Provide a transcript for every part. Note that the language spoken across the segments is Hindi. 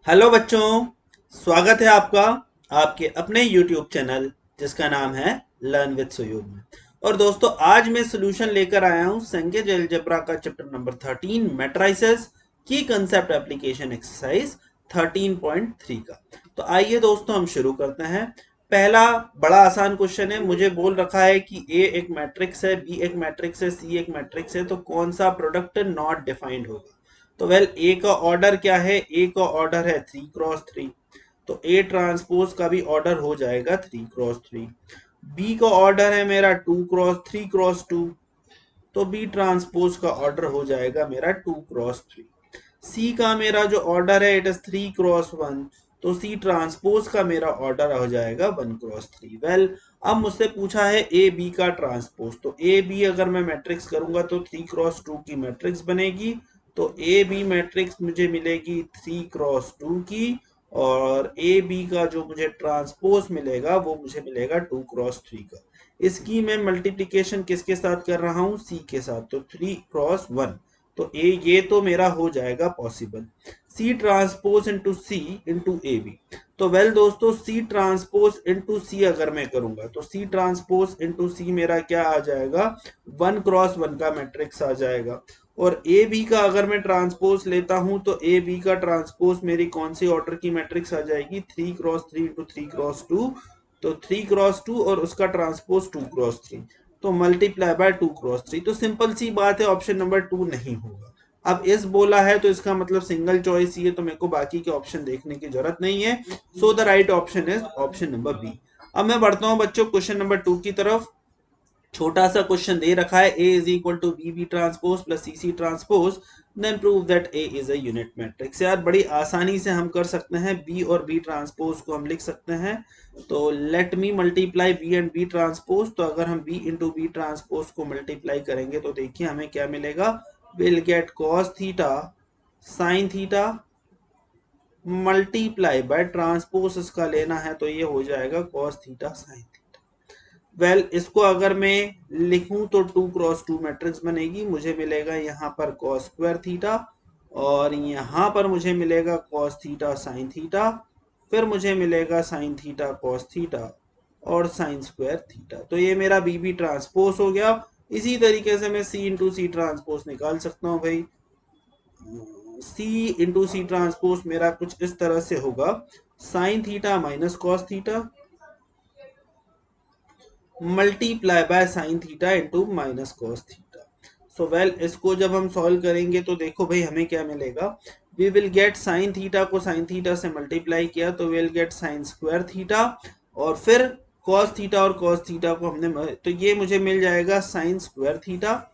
हेलो बच्चों, स्वागत है आपका आपके अपने YouTube चैनल जिसका नाम है लर्न विद सुयोग में। और दोस्तों, आज मैं सॉल्यूशन लेकर आया हूं संकेत अलजेब्रा का चैप्टर नंबर 13 मैट्रिसेस की कंसेप्ट एप्लीकेशन एक्सरसाइज 13.3 का। तो आइए दोस्तों, हम शुरू करते हैं। पहला बड़ा आसान क्वेश्चन है। मुझे बोल रखा है कि ए एक मैट्रिक्स है, बी एक मैट्रिक्स है, सी एक मैट्रिक्स है, तो कौन सा प्रोडक्ट नॉट डिफाइंड होगा। तो वेल, ए का ऑर्डर क्या है? ए का ऑर्डर है 3x3, तो ए ट्रांसपोज का भी ऑर्डर हो जाएगा 3x3। बी का ऑर्डर है मेरा 3x2, तो बी ट्रांसपोज का ऑर्डर हो जाएगा मेरा 2x3। सी का मेरा जो ऑर्डर है इट इज 3x1, तो सी ट्रांसपोज का मेरा ऑर्डर हो जाएगा 1x3। वेल, अब मुझसे पूछा है ए बी का ट्रांसपोज, तो ए बी अगर मैं मैट्रिक्स करूंगा तो 3x2 की मैट्रिक्स बनेगी। तो ए बी मैट्रिक्स मुझे मिलेगी 3x2 की, और ए बी का जो मुझे ट्रांसपोज मिलेगा वो मुझे मिलेगा 2x3 का। इसकी मैं मल्टीप्लीकेशन किसके साथ कर रहा हूं? सी के साथ, तो 3x1। तो ये तो मेरा हो जाएगा possible. C transpose into C into A B. तो वेल दोस्तों, सी ट्रांसपोज इंटू सी अगर मैं करूंगा तो सी ट्रांसपोज इंटू सी मेरा क्या आ जाएगा? 1x1 का मैट्रिक्स आ जाएगा। और ए बी का अगर मैं ट्रांसपोज लेता हूं तो ए बी का ट्रांसपोज मेरी कौन सी ऑर्डर की मैट्रिक्स आ जाएगी? 3x3 इंटू 3x2, तो 3x2 और उसका ट्रांसपोज 2x3, तो मल्टीप्लाई बाय 2x3। तो सिंपल सी बात है, ऑप्शन नंबर 2 नहीं होगा। अब इस बोला है तो इसका मतलब सिंगल चॉइस ही है, तो मेरे को बाकी के ऑप्शन देखने की जरूरत नहीं है। So the right option is option number B. अब मैं बढ़ता हूं बच्चों क्वेश्चन नंबर 2 की तरफ। छोटा सा क्वेश्चन दे रखा है, A is equal to B B transpose plus C C transpose, then prove that A is a unit matrix. यार बड़ी आसानी से हम कर सकते हैं, बी और बी ट्रांसपोज को हम लिख सकते हैं। तो let me multiply B and B transpose. तो अगर हम बी इंटू बी ट्रांसपोज को मल्टीप्लाई करेंगे तो देखिए हमें क्या मिलेगा? Will get cos theta sine theta multiply by transpose इसका लेना है, तो ये हो जाएगा कॉस थीटा साइन। वेल, इसको अगर मैं लिखूं तो 2x2 मैट्रिक्स बनेगी। मुझे मिलेगा यहाँ पर कॉस स्क्वायर थीटा, और यहाँ पर मुझे मिलेगा कॉस थीटा साइन थीटा, फिर मुझे मिलेगा साइन थीटा कॉस थीटा, और साइन स्क्वायर थीटा। तो ये मेरा बी बी ट्रांसपोज हो गया। इसी तरीके से मैं सी इंटू सी ट्रांसपोज निकाल सकता हूँ भाई। सी इंटू सी ट्रांसपोज मेरा कुछ इस तरह से होगा, sine theta minus cos theta multiply by sine theta into minus cos theta. So well, इसको जब हम सॉल्व करेंगे तो देखो भाई हमें क्या मिलेगा? We will get sine theta को साइन थीटा से मल्टीप्लाई किया तो will get sine square theta, और फिर कॉस थीटा और कॉस थीटा को हमने, तो ये मुझे मिल जाएगा साइन स्क्वायर थीटा,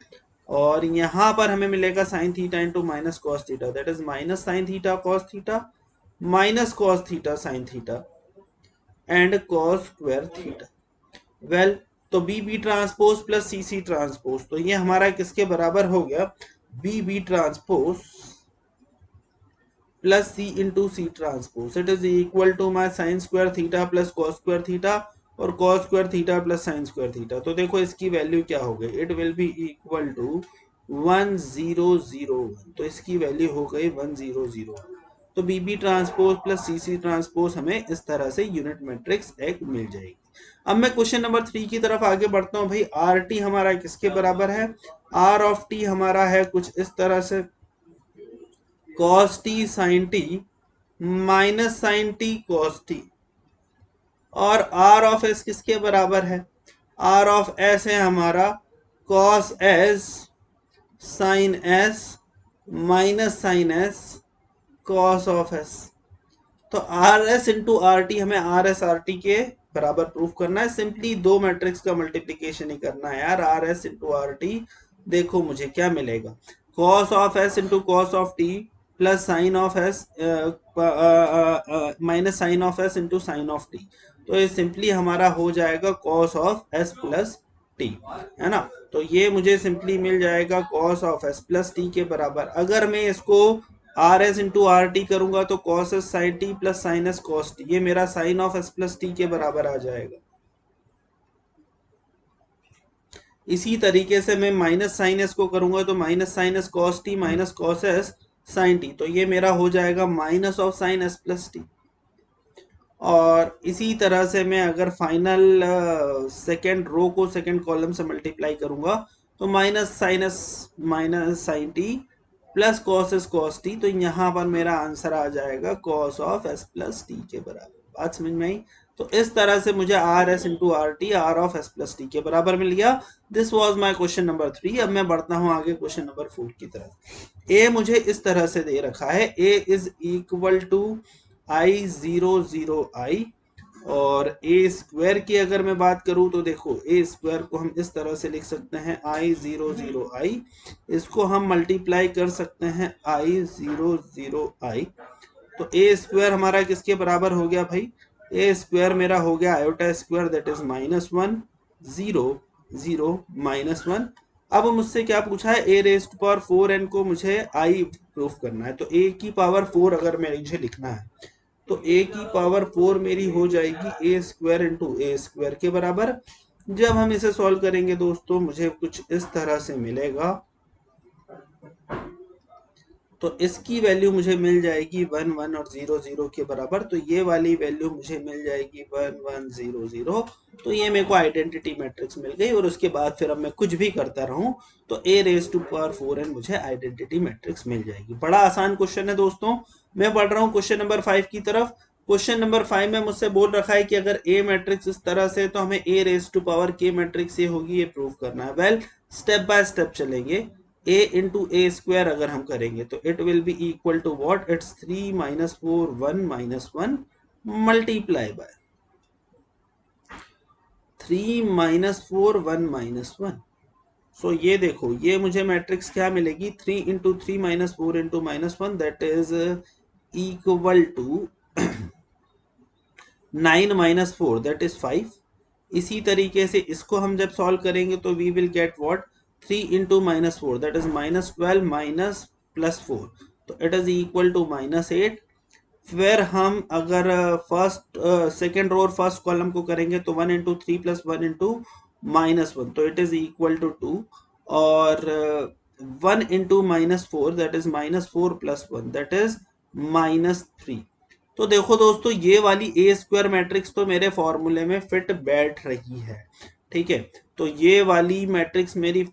और यहाँ पर हमें मिलेगा sine theta into minus cos theta, that is minus sine theta cos theta minus cos theta sine theta and cos square theta. Well, तो B B transpose plus C C transpose, तो ये हमारा किसके बराबर हो गया? B B transpose plus C into C transpose, it is equal to my sine square theta plus cos square theta और cos square theta plus sine square theta. तो देखो इसकी वैल्यू क्या हो गई? It will be equal to 1001, तो इसकी वैल्यू हो गई 1001। तो B B transpose plus C C transpose हमें इस तरह से यूनिट मैट्रिक्स एक मिल जाएगी। अब मैं क्वेश्चन नंबर 3 की तरफ आगे बढ़ता हूं भाई। आर टी हमारा किसके बराबर है? आर ऑफ टी हमारा है कुछ इस तरह से, cos T sine T minus sine T cos T. और आर ऑफ एस किसके बराबर है? आर ऑफ एस है हमारा cos S sine S minus sine S cos of S. तो R S into R T, हमें आर एस आर टी के बराबर प्रूफ करना है। सिंपली दो मैट्रिक्स का मल्टीप्लीकेशन ही करना है यार। R S into R T, देखो मुझे क्या मिलेगा? Cos of S into cos of T plus sine of S minus sine of S into sine of T. तो ये सिंपली हमारा हो जाएगा cos of S plus T, है ना। तो ये मुझे सिंपली मिल जाएगा cos of S plus T के बराबर। अगर मैं इसको R S into R T करूंगा तो cos S sine T plus sine S cos T, ये मेरा sine of S plus T के बराबर आ जाएगा। इसी तरीके से मैं माइनस साइन एस को करूंगा तो minus sine S cos T minus cos S sine T, तो ये मेरा हो जाएगा minus of sine S plus T. और इसी तरह से मैं अगर फाइनल सेकेंड रो को सेकेंड कॉलम से मल्टीप्लाई करूंगा तो minus sine T plus cos S cos T, तो यहाँ पर मेरा आंसर आ जाएगा cos of S plus T के बराबर। बात समझ में आई? तो इस तरह से मुझे are S into R T R of S plus T के बराबर मिल गया। This was my question number 3। अब मैं बढ़ता हूँ आगे क्वेश्चन नंबर 4 की तरफ। ए मुझे इस तरह से दे रखा है, A is equal to I zero zero I, और ए स्क्वायर की अगर मैं बात करूं तो देखो ए स्क्वायर को हम इस तरह से लिख सकते हैं आई जीरो जीरो आई, इसको हम मल्टीप्लाई कर सकते हैं आई जीरो जीरो आई। तो ए स्क्वायर हमारा किसके बराबर हो गया भाई? ए स्क्वायर मेरा हो गया आयोटा स्क्वायर, दैट इज -1 0 0 -1। अब मुझसे क्या पूछा है? A raise to power 4n को मुझे आई प्रूफ करना है। तो ए की पावर 4 अगर मुझे लिखना है तो ए की पावर 4 मेरी हो जाएगी ए स्क्वायर इंटू ए स्क्वायर के बराबर। जब हम इसे सॉल्व करेंगे दोस्तों मुझे कुछ इस तरह से मिलेगा। तो इसकी वैल्यू मुझे मिल जाएगी 1 1 और 0 0 के बराबर। तो ये वाली वैल्यू मुझे मिल जाएगी 1 1 0 0। तो ये मेरे को आइडेंटिटी मैट्रिक्स मिल गई, और उसके बाद फिर अब मैं कुछ भी करता रहूं तो A raise to power 4n मुझे आइडेंटिटी मैट्रिक्स मिल जाएगी। बड़ा आसान क्वेश्चन है दोस्तों। मैं बढ़ रहा हूँ क्वेश्चन नंबर 5 की तरफ। क्वेश्चन नंबर 5 में मुझसे बोल रखा है कि अगर ए मैट्रिक्स इस तरह से तो हमें ए रेज टू पावर के मैट्रिक्स ये होगी, ये प्रूव करना है। वेल स्टेप बाय स्टेप चलेंगे। a इंटू ए स्क्वायर अगर हम करेंगे तो it will be equal to what? It's 3 -4 1 -1 multiply by 3 -4 1 -1। So ये देखो ये मुझे मैट्रिक्स क्या मिलेगी? 3 into 3 -4 into -1, that is equal to 9 -4 that is 5। इसी तरीके से इसको हम जब सॉल्व करेंगे तो we will get what? 3 into -4 that is -12 minus +4, तो इट इज इक्वल टू -8। फिर हम अगर फर्स्ट सेकेंड रो और फर्स्ट कॉलम को करेंगे तो 1 इंटू 3 प्लस 1 इंटू -1, तो इट इज इक्वल टू 2। और 1 into -4 that is -4 plus 1 that is -3। तो देखो दोस्तों ये वाली ए स्क्वायर मैट्रिक्स तो मेरे फॉर्मूले में फिट बैठ रही है, ठीक है। तो ये वाली मैट्रिक्स मेरी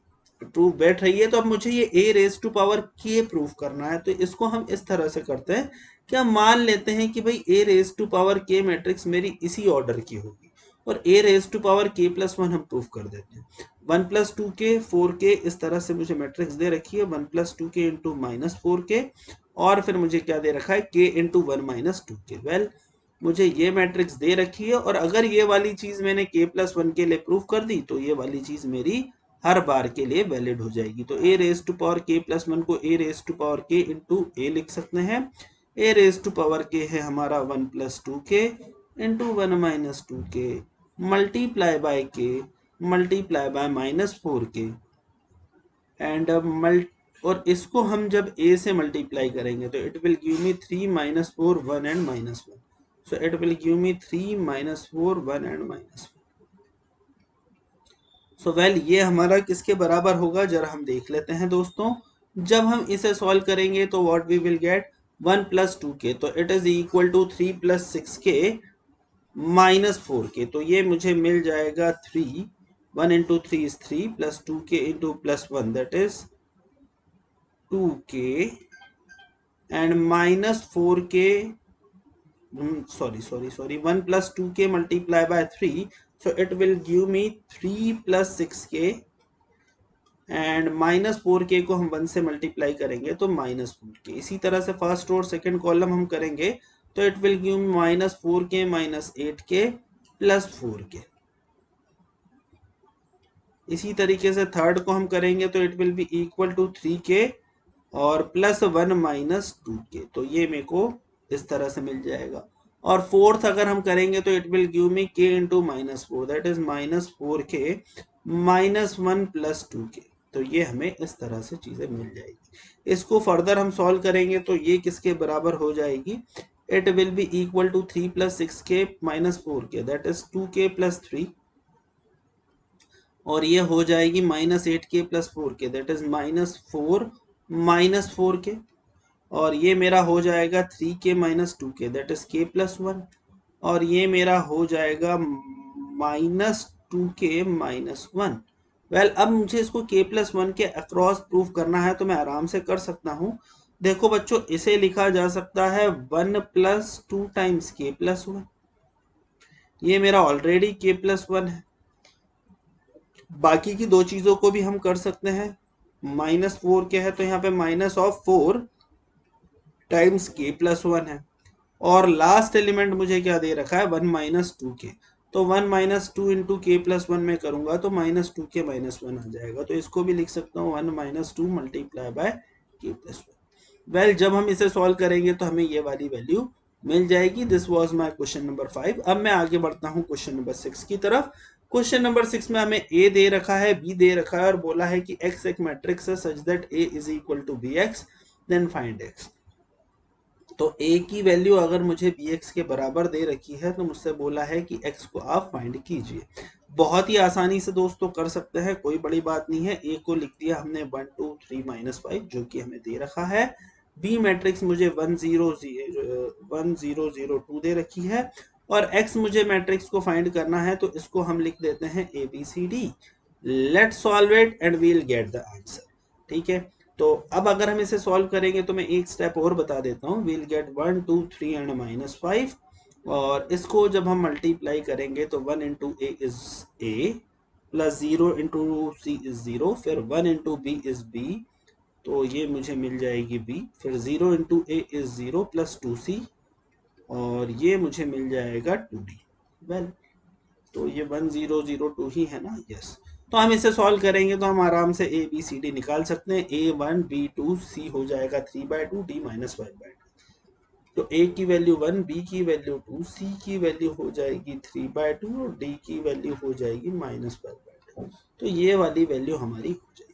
प्रूफ बैठ रही है। तो अब मुझे ये ए रेज टू पावर के प्रूफ करना है। तो इसको हम इस तरह से करते हैं कि हम मान लेते हैं कि भाई ए रेज टू पावर के मैट्रिक्स मेरी इसी ऑर्डर की होगी, और ए रेज टू पावर के प्लस 1 हम प्रूफ कर देते हैं। 1 + 2k 4k इस तरह से मुझे मैट्रिक्स दे रखी है, 1 + 2k इंटू -4k, और फिर मुझे क्या दे रखा है? k into 1 - 2k। वेल मुझे ये मैट्रिक्स दे रखी है, और अगर ये वाली चीज मैंने k + 1 के लिए प्रूफ कर दी तो ये वाली चीज मेरी हर बार के लिए वैलिड हो जाएगी। तो A raise to power k + 1 को A raise to power k into A लिख सकते हैं। A raise to power k है हमारा 1 + 2k इंटू 1 - 2k multiply by k multiply by -4k and और इसको हम जब a से मल्टीप्लाई करेंगे तो it will give me 3 -4 1 and -1। So it will give me 3 -4 1 and -1। So well ये हमारा किसके बराबर होगा जरा हम देख लेते हैं दोस्तों। जब हम इसे सॉल्व करेंगे तो what we will gate? 1 + 2k, तो it is equal to 3 + 6k -4k। तो ये मुझे मिल जाएगा 3, 1 इंटू 3 इज 3 प्लस 2k इंटू +1 that is 2k and -4k, sorry 1 + 2k multiply by 3, so it will give me 3 + 6k and -4k को हम 1 से मल्टीप्लाई करेंगे तो -4k। इसी तरह से फर्स्ट और सेकंड कॉलम हम करेंगे तो it will give me -4k -8k +4k। इसी तरीके से थर्ड को हम करेंगे तो it will be equal to 3k और +1 - 2k। तो ये मेरे को इस तरह से मिल जाएगा। और फोर्थ अगर हम करेंगे तो it will give me k into -4 that is -4k -1 + 2k। तो ये हमें इस तरह से चीजें मिल जाएगी। इसको फर्दर हम सॉल्व करेंगे तो ये किसके बराबर हो जाएगी? It will be equal to 3 + 6k -4k that is 2k + 3, और ये हो जाएगी -8k + 4k that is -4 - 4k। और ये मेरा हो जाएगा 3k minus 2k, that is k plus 1, और ये मेरा हो जाएगा माइनस 2k माइनस 1। वेल, अब मुझे इसको k प्लस 1 के अक्रॉस प्रूफ करना है तो मैं आराम से कर सकता हूँ। देखो बच्चों, इसे लिखा जा सकता है 1 प्लस 2 टाइम्स k प्लस 1। ये मेरा ऑलरेडी k प्लस 1 है। बाकी की दो चीजों को भी हम कर सकते हैं। -4 के है तो यहाँ पे -4 टाइम्स k प्लस 1 है, और लास्ट एलिमेंट मुझे क्या दे रखा है 1 माइनस 2k। तो 1 माइनस 2 इंटू के प्लस 1 में करूंगा तो -2k माइनस 1 आ जाएगा। तो इसको भी लिख सकता हूँ 1 minus 2 multiply by k plus 1। Well, जब हम इसे सॉल्व करेंगे तो हमें ये वाली वैल्यू मिल जाएगी। This was my question number 5। अब मैं आगे बढ़ता हूँ क्वेश्चन नंबर 6 की तरफ। क्वेश्चन नंबर 6 में हमें a दे रखा है, b दे रखा है, और बोला है कि x एक मैट्रिक्स है such that a is equal to bx, then find x। तो a की वैल्यू अगर मुझे bx के बराबर दे रखी है तो मुझसे बोला है कि x को आप फाइंड कीजिए। बहुत ही आसानी से दोस्तों कर सकते हैं, कोई बड़ी बात नहीं है। a को लिख दिया हमने 1 2 3 -5 जो कि हमें दे रखा है। b मैट्रिक्स मुझे 1 0 0 2 दे रखी है, और x मुझे मैट्रिक्स को फाइंड करना है तो इसको हम लिख देते हैं ABCD। Let's solve it and we'll get the answer. ठीक है, तो अब अगर हम इसे सॉल्व करेंगे तो मैं एक स्टेप और बता देता हूँ। वील गेट 1 2 3 एंड -5, और इसको जब हम मल्टीप्लाई करेंगे तो 1 into A is A, plus 0 into C is 0, फिर 1 इंटू बी इज बी, तो ये मुझे मिल जाएगी b, फिर 0 into A is 0 plus 2c, और ये मुझे मिल जाएगा 2d। वेल, तो ये 1 0 0 2 ही है ना। यस, तो हम इसे सॉल्व करेंगे तो हम आराम से ए बी सी डी निकाल सकते हैं। a1 b2 c हो जाएगा 3/2, d -5/2। तो a की वैल्यू 1, b की वैल्यू 2, c की वैल्यू हो जाएगी 3/2, और d की वैल्यू हो जाएगी -5/2। तो ये वाली वैल्यू हमारी हो जाएगी।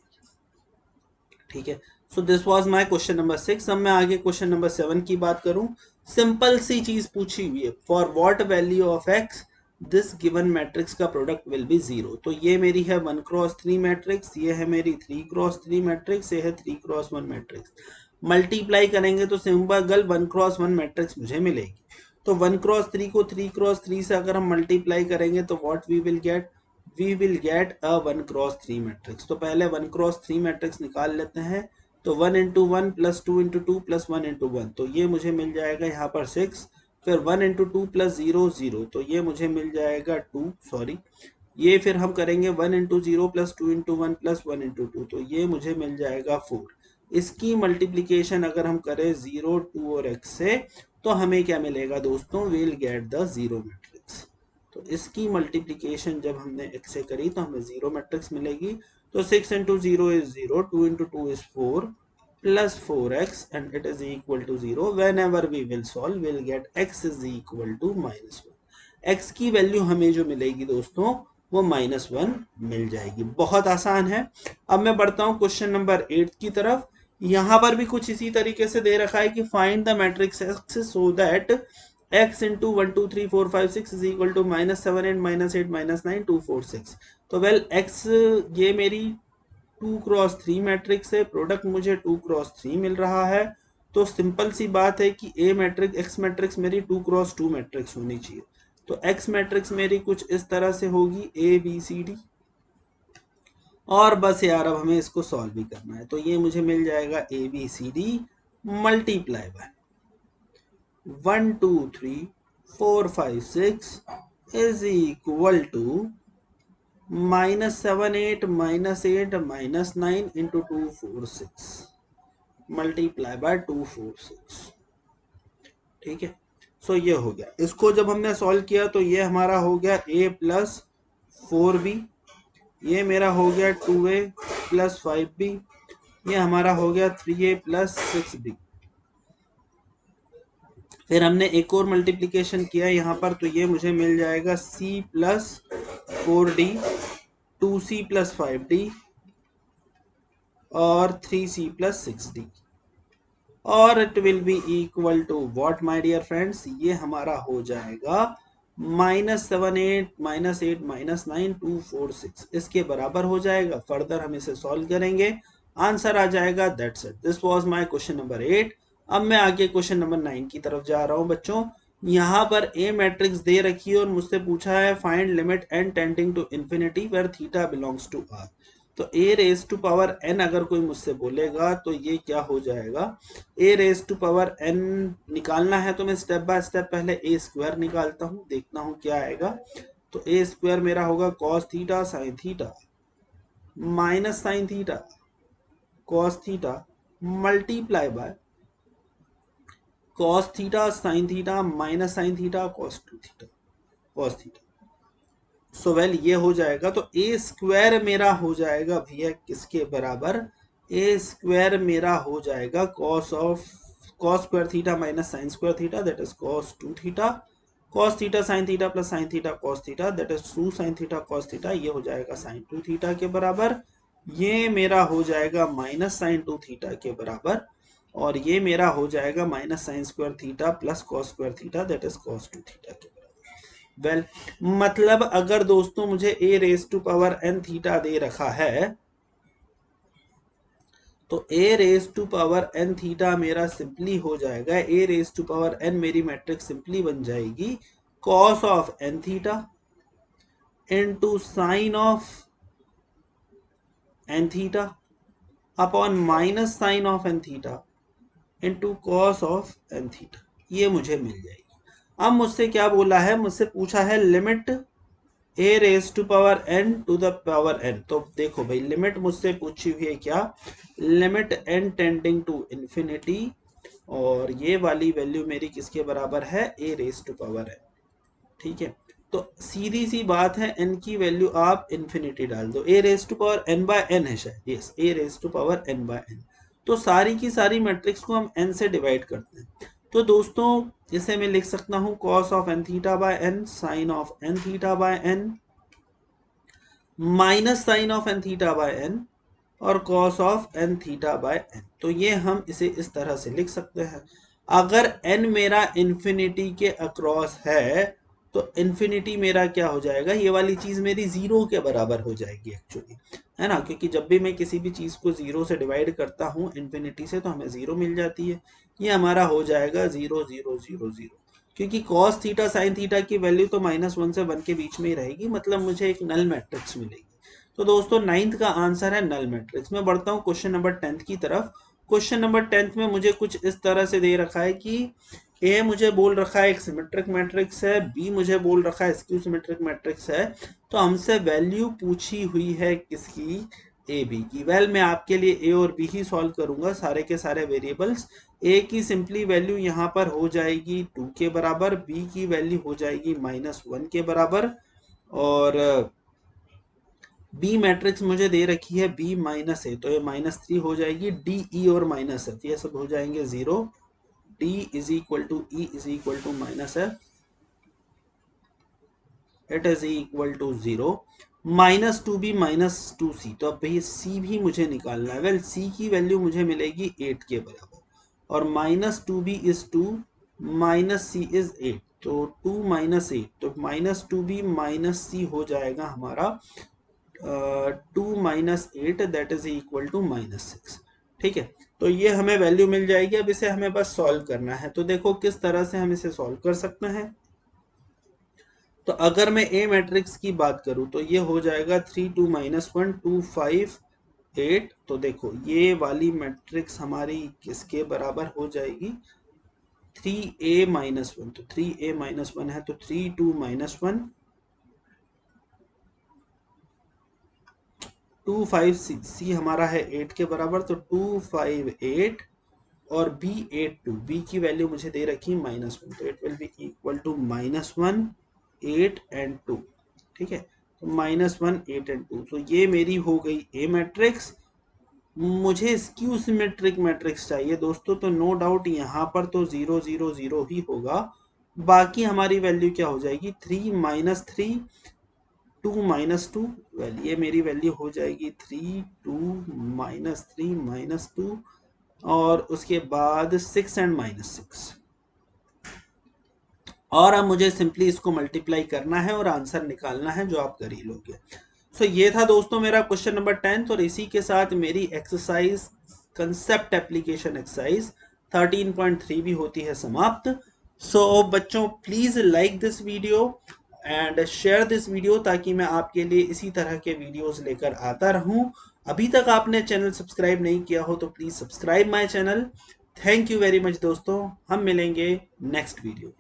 ठीक है, so this was my question number 6। अब मैं आगे क्वेश्चन नंबर 7 की बात करूं। सिंपल सी चीज पूछी हुई है, for what value of x this given matrix का प्रोडक्ट विल बी 0। तो ये मेरी है 1 क्रॉस 3 मैट्रिक्स, ये है मेरी 3 क्रॉस 3 मैट्रिक्स, ये है 3 क्रॉस 1 मैट्रिक्स। मल्टीप्लाई करेंगे तो सिंपल 1 क्रॉस 1 मैट्रिक्स मुझे मिलेगी। तो 1 क्रॉस 3 को 3 क्रॉस 3 से अगर हम मल्टीप्लाई करेंगे तो what we will get, we will get a 1 cross 3 matrix. तो पहले 1 क्रॉस 3 मैट्रिक्स निकाल लेते हैं। तो 1 into 1 plus 2 into 2 plus 1 into 1, तो ये मुझे मिल जाएगा यहाँ पर 6। फिर 1 इंटू 2 प्लस 0 0, तो ये मुझे मिल जाएगा 2, सॉरी, ये फिर हम करेंगे 1 into 0 plus 2 into 1 plus 1 into 2, तो ये मुझे मिल जाएगा 4। इसकी मल्टीप्लीकेशन अगर हम करें 0 2 और x से तो हमें क्या मिलेगा दोस्तों, विल गेट द 0 मैट्रिक्स। तो इसकी मल्टीप्लीकेशन जब हमने x से करी तो हमें 0 मैट्रिक्स मिलेगी। तो 6 into 0 is 0, 2 into 2 is 4 plus 4x and it is equal to 0. Whenever we will solve, we'll get x is equal to -1. x की वैल्यू हमें जो मिलेगी दोस्तों वो -1 मिल जाएगी। बहुत आसान है। अब मैं बढ़ता हूँ क्वेश्चन नंबर 8 की तरफ। यहाँ पर भी कुछ इसी तरीके से दे रखा है कि find the matrix x so that x into 1 2 3 4 5 6 is equal to -7 8 -8 -9 2 4 6। तो वेल x ये मेरी 2 क्रॉस 3 मैट्रिक्स है, प्रोडक्ट मुझे 2 क्रॉस 3 मिल रहा है। तो सिंपल सी बात है कि ए मैट्रिक्स एक्स मैट्रिक्स मेरी 2 क्रॉस 2 मैट्रिक्स होनी चाहिए। तो एक्स मैट्रिक्स मेरी कुछ इस तरह से होगी ए बी सी डी, और बस यार अब हमें इसको सॉल्व भी करना है। तो ये मुझे मिल जाएगा A B C D multiply by 1 2 3 4 5 6 is equal to -7 8 -8 -9 into 2 4 6 multiply by 2 4 6। ठीक है, सो ये हो गया। इसको जब हमने सॉल्व किया तो ये हमारा हो गया a प्लस 4b, ये मेरा हो गया 2a प्लस 5b, ये हमारा हो गया 3a प्लस 6b। फिर हमने एक और मल्टीप्लिकेशन किया यहाँ पर, तो ये मुझे मिल जाएगा c plus 4d, 2c plus 5d और 3c प्लस 6d, और it will be equal to what my dear friends, ये हमारा हो जाएगा -7 8 -8 -9 2 4 6, इसके बराबर हो जाएगा। फर्दर हम इसे सॉल्व करेंगे, आंसर आ जाएगा। That's it, this was my question number 8। अब मैं आगे क्वेश्चन नंबर 9 की तरफ जा रहा हूं बच्चों। यहां पर ए मैट्रिक्स दे रखी है और मुझसे पूछा है find limit n tending to infinity where theta belongs to r। तो A raise to power n अगर कोई मुझसे बोलेगा तो ये क्या हो जाएगा, A raise to power n निकालना है तो मैं स्टेप बाय स्टेप पहले ए स्क्वायर निकालता हूं, देखता हूं क्या आएगा। तो ए स्क्वायर मेरा होगा cos theta sine theta minus sine theta cos theta multiply by cos theta sine theta minus sine theta cos two theta cos theta. So well ये हो जाएगा। तो ए स्क्वायर मेरा हो जाएगा भैया किसके बराबर, ए स्क्वायर मेरा हो जाएगा cos of cos square theta minus sine square theta that is cos two theta cos theta sine theta plus sine theta cos theta that is two sine theta cos theta, ये हो जाएगा साइन टू थीटा के बराबर। ये मेरा हो जाएगा माइनस साइन टू थीटा के बराबर और ये मेरा हो जाएगा minus sine square theta plus cos square theta that is cos two theta के बराबर। वेल मतलब अगर दोस्तों मुझे A raise to power N theta दे रखा है तो A raise to power N theta मेरा सिंपली हो जाएगा, A raise to power N मेरी मैट्रिक्स सिंपली बन जाएगी cos of N theta into sine of N theta upon minus sine of N theta into cos of N theta, ये मुझे मिल जाएगी। अब मुझसे क्या बोला है, मुझसे पूछा है limit A raise to power N to the power N. तो देखो भाई लिमिट मुझसे पूछी हुई है क्या, limit N tending to infinity और ये वाली वैल्यू मेरी किसके बराबर है, A raise to power N. ठीक है, तो सीधी सी बात है एन की वैल्यू आप इंफिनिटी डाल दो, A raise to power N by N है शायद, yes A raise to power N by N. तो सारी की सारी मैट्रिक्स को हम एन से डिवाइड करते हैं। तो दोस्तों इसे मैं लिख सकता हूं cos of N theta by N sine of N theta by N minus sine of N theta by N और cos of N theta by N. तो ये हम इसे इस तरह से लिख सकते हैं। अगर एन मेरा इंफिनिटी के अक्रॉस है तो इंफिनिटी मेरा क्या हो जाएगा, ये वाली चीज मेरी जीरो के बराबर हो जाएगी एक्चुअली, है ना, क्योंकि जब भी मैं किसी भी चीज को जीरो से डिवाइड करता हूँ इंफिनिटी से तो हमें जीरो मिल जाती है। ये हमारा हो जाएगा जीरो जीरो जीरो जीरो, क्योंकि कॉस थीटा साइन थीटा की वैल्यू तो -1 से 1 के बीच में ही रहेगी, मतलब मुझे एक नल मैट्रिक्स मिलेगी। तो दोस्तों 9th का आंसर है नल मैट्रिक्स। मैं बढ़ता हूँ क्वेश्चन नंबर 10th की तरफ। क्वेश्चन नंबर 10th में मुझे कुछ इस तरह से दे रखा है कि ए मुझे बोल रखा है एक सिमेट्रिक मैट्रिक्स है, बी मुझे बोल रखा है स्क्यू सिमेट्रिक मैट्रिक्स है। तो हमसे वैल्यू पूछी हुई है किसकी, ए बी की। वेल मैं आपके लिए ए और बी ही सॉल्व करूंगा, सारे के सारे वेरिएबल्स। ए की सिंपली वैल्यू यहाँ पर हो जाएगी 2 के बराबर, बी की वैल्यू हो जाएगी -1 के बराबर और बी मैट्रिक्स मुझे दे रखी है बी माइनस ए, तो ये -3 हो जाएगी। डी ई और माइनस एफ ये सब हो जाएंगे 0। D is equal to E is equal to minus F, it is equal to 0। -2b -2c, तो अब भाई सी भी मुझे निकालना है। वेल सी की वैल्यू मुझे मिलेगी 8 के बराबर और -2b इज 2 -c इज 8, तो 2 - 8 तो -2b -c हो जाएगा हमारा 2 - 8 दैट इज इक्वल टू -6। ठीक है, तो ये हमें वैल्यू मिल जाएगी। अब इसे हमें बस सॉल्व करना है। तो देखो किस तरह से हम इसे सॉल्व कर सकते हैं। तो अगर मैं ए मैट्रिक्स की बात करूं तो ये हो जाएगा 3 2 -1 2 5 8। तो देखो ये वाली मैट्रिक्स हमारी किसके बराबर हो जाएगी, 3a - 1। तो 3a - 1 है तो 3 2 -1 2 5 6, सी हमारा है 8 के बराबर, तो 2 5 8 और b 8 2, b की वैल्यू मुझे दे रखी -1, तो it will be equal to -1 8 and 2। ठीक है, तो -1 8 एंड 2, तो ये मेरी हो गई ए मैट्रिक्स। मुझे स्क्यू सिमेट्रिक मैट्रिक्स चाहिए दोस्तों, तो नो डाउट यहाँ पर तो 0 0 0 ही होगा। बाकी हमारी वैल्यू क्या हो जाएगी, 3 -3 2 -2। वेल ये मेरी वैल्यू हो जाएगी 3 2 -3 -2 और उसके बाद 6 एंड -6। और अब मुझे सिंपली इसको मल्टीप्लाई करना है और आंसर निकालना है, जो आप कर ही लोगे। सो ये था दोस्तों मेरा क्वेश्चन नंबर 10 और इसी के साथ मेरी एक्सरसाइज कंसेप्ट एप्लीकेशन एक्सरसाइज 13.3 भी होती है समाप्त। सो बच्चों please like this video and share this video, ताकि मैं आपके लिए इसी तरह के वीडियोस लेकर आता रहूं। अभी तक आपने चैनल सब्सक्राइब नहीं किया हो तो please subscribe my channel. Thank you very much दोस्तों, हम मिलेंगे नेक्स्ट वीडियो।